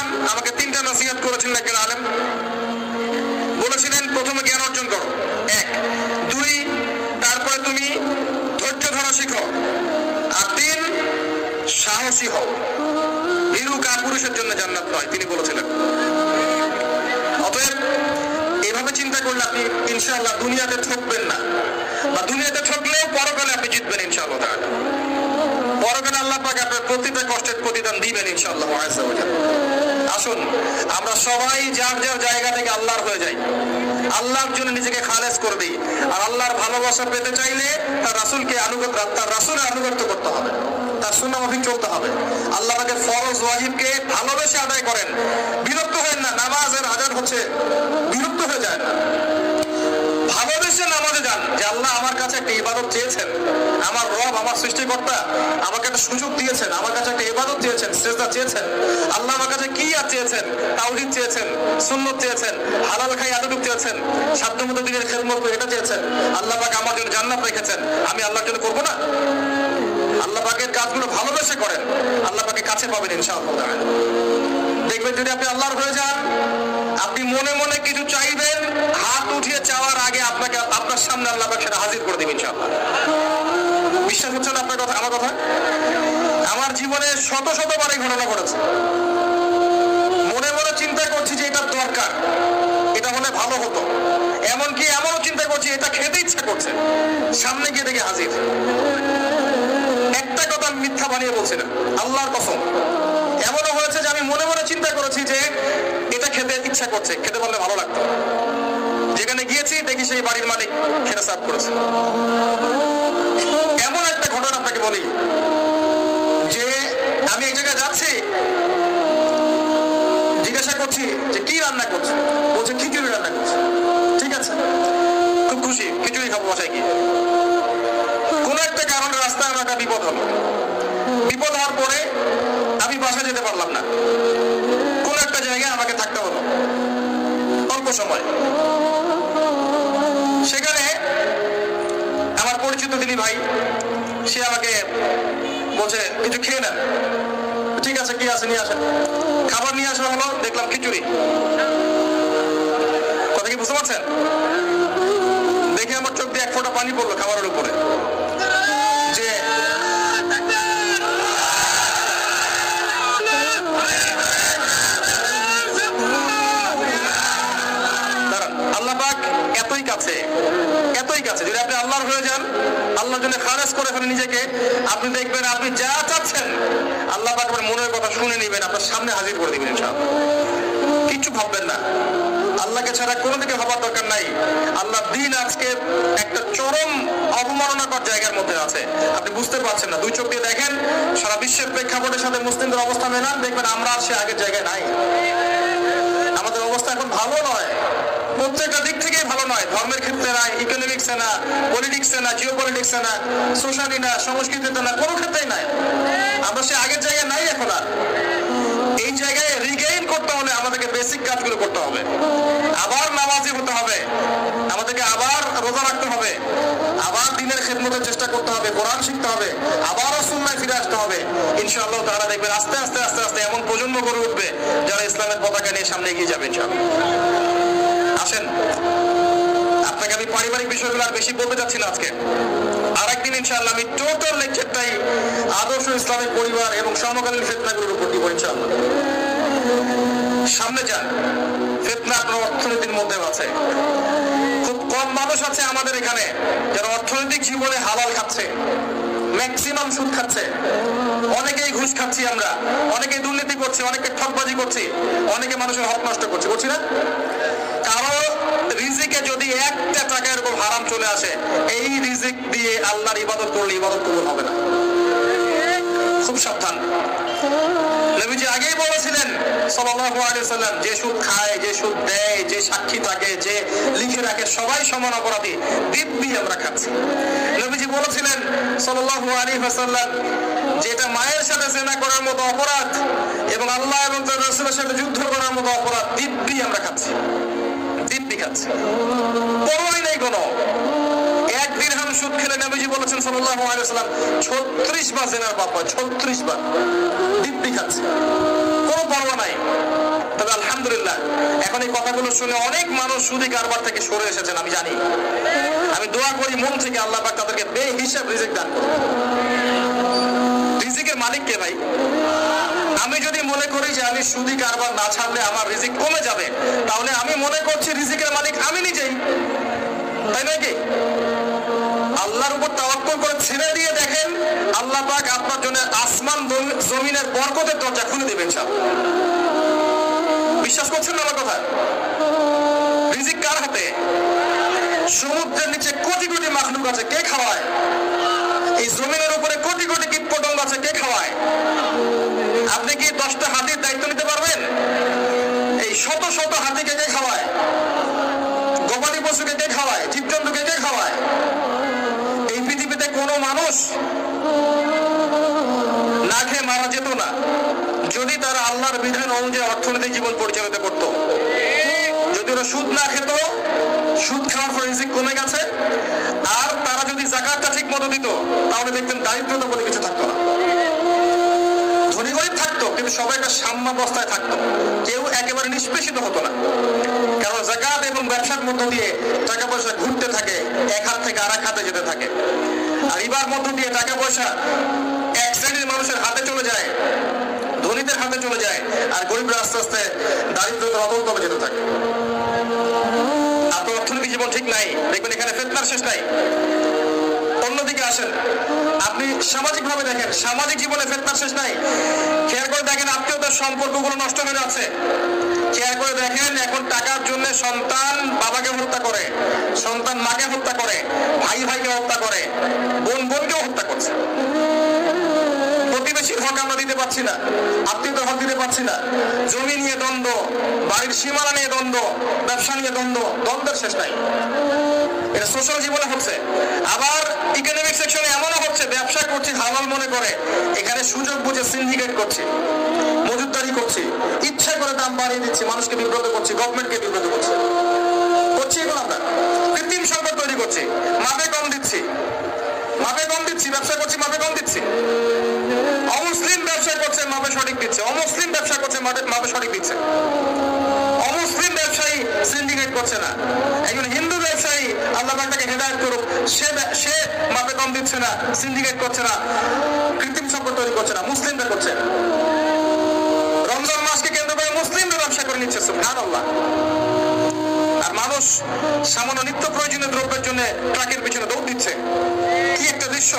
সাল্লাম আমাকে 3টা নসিহত করেছিলেন একজন আলেম। বলেছিলেন প্রথমে জ্ঞান অর্জন করো, 1, 2, তারপরে তুমি ধৈর্য ধরা শিখো, আর 3 সাহসী হও। ভীরু কাপুরুষের জন্য জান্নাত নয়, তিনি বলেছিলেন। অতএব এভাবে চিন্তা করলে আপনি ইনশাআল্লাহ দুনিয়াতে ঠকবেন না, বা দুনিয়াতে ঠকলেও পরকালে আপনি জিতবেন ইনশাআল্লাহ তাআলা। পরকালে আল্লাহ পাক আপনার প্রতিটা কষ্টের প্রতিদান দিবেন ইনশাআল্লাহ আযজা ওয়া জাল্লা। আসুন আমরা সবাই যার যার জায়গা থেকে আল্লাহর হয়ে যাই, আল্লাহর জন্য নিজেকে খালেস করে দিই। আর আল্লাহর ভালোবাসা পেতে চাইলে তার রাসূলের আনুগত্য করতে হবে, তার সুন্নাহ মাফিক চলতে হবে। আল্লাহ পাকের ফরজ ওয়াজিবকে ভালোবেসে আদায় করেন, বিরক্ত হবেন না। নামাজের আযান হচ্ছে, বিরক্ত হয়ে যায় না, ভালোবেসে নামাজে যান। যে আল্লাহ আমার কাছে একটা ইবাদত চেয়েছেন, আমার রব আমার সৃষ্টিকর্তা আমাকে একটা সুযোগ দিয়েছেন, আমার কাছে একটা ইবাদত চেয়েছেন, সিজদা চেয়েছেন। আল্লাহ আমার কাছে কি আর চেয়েছেন? তাওহীদ চেয়েছেন, সুন্নাত চেয়েছেন, হালাল খাই এতটুকু চেয়েছেন, সাধ্যমতো দিনের খেদমত করে এটা চেয়েছেন। আল্লাহ পাক আমার জন্য জান্নাত রেখেছেন, আমি আল্লাহর জন্য করব না? আল্লাহ পাকের কাজগুলো ভালোবেসে করেন, আল্লাহ পাকে কাছে পাবেন ইনশাআল্লাহ তাআলা। দেখবেন যদি আপনি আল্লাহর হয়ে যান, আপনি মনে মনে কিছু চাইবেন, হাত উঠিয়ে চাওয়ার আগে আপনার সামনে আল্লাহ পাক সেটা হাজির করে দিবেন ইনশাআল্লাহ। বিশ্বাস হচ্ছে না আপনার কথা, আমার কথা? আমার জীবনে শত বার এই ঘটনা ঘটেছে। মনে মনে চিন্তা করছি যে এটা দরকার, এটা হলে ভালো হতো, এমনকি এমনও চিন্তা করছি এটা খেতে ইচ্ছা করছে, সামনে গিয়ে দেখে হাজির। একটা কথা আমি মিথ্যা বানিয়ে বলছি না, আল্লাহর কসম। এমনও হয়েছে যে আমি মনে মনে চিন্তা করেছি যে এটা খেতে ইচ্ছা করছে, খেতে বললে ভালো লাগতো। যেখানে গিয়েছি দেখি সেই বাড়ির মালিক খেতে সার্ভ করেছে। এমন একটা ঘটনা আপনাকে বলি যে আমি এক জায়গায় যাচ্ছি, জিজ্ঞাসা করছি যে কি রান্না করছে, বলছে খিচুড়ি রান্না করছে। ঠিক আছে, খুব খুশি, খিচুড়ি খাবো বাসায় গিয়ে। কোন একটা কারণে রাস্তায় আমার একটা বিপদ হলো। বিপদ হওয়ার পরে আমি বাসায় যেতে পারলাম না, কোন একটা জায়গায় আমাকে থাকতে হলো অল্প সময়। সেখানে আমার পরিচিত তিনি ভাই, সে আমাকে বলছে কিছু খেয়ে নেন। ঠিক আছে, কি আছে নিয়ে আসেন। খাবার নিয়ে আসা হলো, দেখলাম খিচুড়ি। কথা কি বুঝতে পারছেন? দেখে আমার চোখ দিয়ে এক ফোঁটা পানি পড়লো খাবারের উপরে। যে আল্লাহ পাক এতই কাছে, এতই কাছে। যদি আপনি আল্লাহর হয়ে যান, আল্লাহর জন্য খালেস করে ফেলেন নিজেকে, আপনি দেখবেন আপনি যা চাচ্ছেন আল্লাহ পাক আপনার মনের কথা শুনে নেবেন, আপনার সামনে হাজির করে দিবেন ইনশাআল্লাহ। কিচ্ছু ভাববেন না, আল্লাহকে ছাড়া কোনো দিকে ভাবার দরকার নাই। আল্লাহ দিন আজকে একটা চরম অবমাননাকর জায়গার মধ্যে আছে, আপনি বুঝতে পারছেন না। 2 চোখ দিয়ে দেখেন, সারা বিশ্বের প্রেক্ষাপটের সাথে মুসলিমদের অবস্থা মেলান, দেখবেন আমরা আর সে আগের জায়গায় নাই। আমাদের অবস্থা এখন ভালো নয়, প্রত্যেকটা দিক থেকেই ভালো নয়। ধর্মের ক্ষেত্রে না, ইকোনমিক্সে না, পলিটিক্সে না, জিও পলিটিক্সে না, সোশ্যালি না, সংস্কৃতিতে না, কোনো ক্ষেত্রেই নাই। আমরা সে আগের জায়গায় নাই এখন আর। এই জায়গায় রিগেইন করতে হলে আমাদেরকে বেসিক কাজগুলো করতে হবে। আবার নামাজি হতে হবে, আমাদেরকে আবার রোজা রাখতে হবে, আবার দিনের খেদমতের চেষ্টা করতে হবে, কোরআন শিখতে হবে, আবারও সুন্নায় ফিরে আসতে হবে। ইনশাআল্লাহ তাআলা দেখবেন আস্তে আস্তে আস্তে আস্তে এমন প্রজন্ম গড়ে উঠবে যারা ইসলামের পতাকা নিয়ে সামনে এগিয়ে যাবে ইনশাআল্লাহ। আসেন, আপনাকে আমি পারিবারিক বিষয়গুলো আর বেশি বলতে চাচ্ছি না আজকে। আরেকদিন ইনশাআল্লাহ আমি টোটাল লেকচারটাই আদর্শ ইসলামিক পরিবার এবং সমকালীন ফিতনাগুলোর উপর দিব ইনশাআল্লাহ। সামনে যান, ফিতনা আপনার অর্থনীতির মধ্যে আছে। খুব কম মানুষ আছে আমাদের এখানে যারা অর্থনৈতিক জীবনে হালাল খাচ্ছে, ম্যাক্সিমাম সুদ খাচ্ছে, অনেকেই ঘুষ খাচ্ছি আমরা, অনেকেই দুর্নীতি করছি, অনেকে ঠকবাজি করছি, অনেকে মানুষের হক নষ্ট করছি, করছি না? কারো রিজিকে যদি একটা টাকা এরকম হারাম চলে আসে, এই রিজিক দিয়ে আল্লাহর ইবাদত করলে ইবাদত কবুল হবে না। খুব সাবধান। নবীজি আগেই বলেছিলেন সাল্লাল্লাহু আলাইহি ওয়াসাল্লাম, যে সুদ খায়, যে সুদ দেয়, যে সাক্ষী থাকে, যে লিখে রাখে, সবাই সমান অপরাধী। দিব্যি আমরা খাচ্ছি। নবীজি বলেছিলেন সাল্লাল্লাহু আলাইহি ওয়াসাল্লাম, যেটা মায়ের সাথে জিনা করার মতো অপরাধ এবং আল্লাহ এবং তার রাসূলের সাথে যুদ্ধ করার মতো অপরাধ, দিব্যি আমরা খাচ্ছি, দিব্যি খাচ্ছি। পরোয়াই নেই কোনো। 1 দিরহাম সুদ খেলে নবীজি বলেছেন সাল্লাল্লাহু আলাইহি ওয়াসাল্লাম 36 বার জিনার পাপ হয়, 36 বার। দিব্যি খাচ্ছি, কোনো পরোয়া নাই। তবে আলহামদুলিল্লাহ এখন এই কথাগুলো শুনে অনেক মানুষ সুদি কারবার থেকে সরে এসেছেন, আমি জানি। আমি দোয়া করি মন থেকে আল্লাহ পাক তাদেরকে বেহিসাব রিজিক দান করুন। রিজিকের মালিক কে ভাই? আমি যদি মনে করি যে আমি সুদি কারবার না ছাড়লে আমার রিজিক কমে যাবে, তাহলে আমি মনে করছি রিজিকের মালিক আমি নিজেই, তাই নয় কি? আল্লাহর উপর তাওয়াক্কুল করে ছেড়ে দিয়ে দেখেন, আল্লাহ পাক আপনার জন্য আসমান জমিনের বরকতের দরজা খুলে দেবেন ইনশাআল্লাহ। বিশ্বাস করছেন না আমার কথা? রিজিক কার হাতে? সমুদ্রের নিচে কোটি কোটি মাখলুক আছে, কে খাওয়ায়? এই জমিনের উপরে কোটি কোটি কীটপতঙ্গ আছে, কে খাওয়ায়? আপনি কি 10টা হাতির দায়িত্ব নিতে পারবেন? এই শত শত হাতিকে কে খাওয়ায়? গবাদি পশুকে কে খাওয়ায়? জীবজন্তুকে কে খাওয়ায়? এই পৃথিবীতে কোনো মানুষ না খেয়ে মারা যেত না যদি তারা আল্লাহর বিধান অনুযায়ী অর্থনৈতিক জীবন পরিচালিত করত। যদি ওরা সুদ না খেত, সুদ খাওয়ার পর রিজিক কমে গেছে, আর তারা যদি যাকাতটা ঠিক মতো দিত, তাহলে দেখতেন দারিদ্রতা বলে কিছু থাকতো না। ধনী গরিব থাকতো, কিন্তু সবাই একটা সাম্যাবস্থায় থাকতো, কেউ একেবারে নিষ্পেষিত হতো না। কারণ যাকাত এবং ব্যবসার মধ্য দিয়ে টাকা পয়সা ঘুরতে থাকে, এক হাত থেকে আরেক হাতে যেতে থাকে। আর রিবার মধ্য দিয়ে টাকা পয়সা এক শ্রেণীর মানুষের হাতে চলে যায়, ধনীদের হাতে চলে যায়, আর গরিবরা আস্তে আস্তে দারিদ্রতার অতল তলে যেতে থাকে। আপনার অর্থনৈতিক জীবন ঠিক নাই, দেখবেন এখানে ফিতনার শেষ নাই। অন্যদিকে আসেন, আপনি সামাজিক ভাবে দেখেন, সামাজিক জীবনে ফিতনার শেষ নাই। খেয়াল করে দেখেন আত্মীয়তার সম্পর্কগুলো নষ্ট হয়ে যাচ্ছে। খেয়াল করে দেখেন এখন টাকার জন্য সন্তান বাবাকে হত্যা করে, সন্তান মাকে হত্যা করে, ভাই ভাইকে হত্যা করে, বোন বোনকেও হত্যা করছে। প্রতিবেশীর হক আমরা দিতে পারছি না, আত্মীয়তার হক দিতে পারছি না। জমি নিয়ে দ্বন্দ্ব, বাড়ির সীমানা নিয়ে দ্বন্দ্ব, ব্যবসা নিয়ে দ্বন্দ্ব, দ্বন্দ্বের শেষ নাই। এটা সোশ্যাল জীবনে হচ্ছে। আবার ইকোনমিক সেকশনে এমনও হচ্ছে, ব্যবসা করছি হালাল মনে করে, এখানে সুযোগ বুঝে সিন্ডিকেট করছি, মজুতদারি করছি, ইচ্ছা করে দাম বাড়িয়ে দিচ্ছি, মানুষকে বিব্রত করছি, গভর্নমেন্টকে বিব্রত করছি। করছি এখন আমরা কৃত্রিম সংকট তৈরি করছি, মাপে কম দিচ্ছি, মাপে কম দিচ্ছি, ব্যবসা করছি মাপে কম দিচ্ছি। অমুসলিম ব্যবসা করছে, মাপে সঠিক দিচ্ছে। অমুসলিম ব্যবসা করছে, মাপে সঠিক দিচ্ছে। অমুসলিম ব্যবসায়ী সিন্ডিকেট করছে না। একজন হিন্দু ব্যবসায়ী, আল্লাহ পাক তাকে হেদায়েত করুক, সে মাপে কম দিচ্ছে না, সিন্ডিকেট করছে না, কৃত্রিম সংকট তৈরি করছে না, মুসলিমরা করছে। রমজান মাসকে কেন্দ্র করে মুসলিমরা ব্যবসা করে নিচ্ছে, সুবহানাল্লাহ। আর মানুষ সামান্য নিত্য প্রয়োজনীয় দ্রব্যের জন্য ট্রাকের পিছনে দৌড় দিচ্ছে। কি একটা দৃশ্য,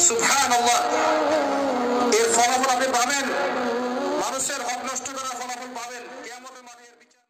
সুবহানাল্লাহ। এর ফলাফল আপনি পাবেন, মানুষের হক নষ্ট করার ফলাফল পাবেন।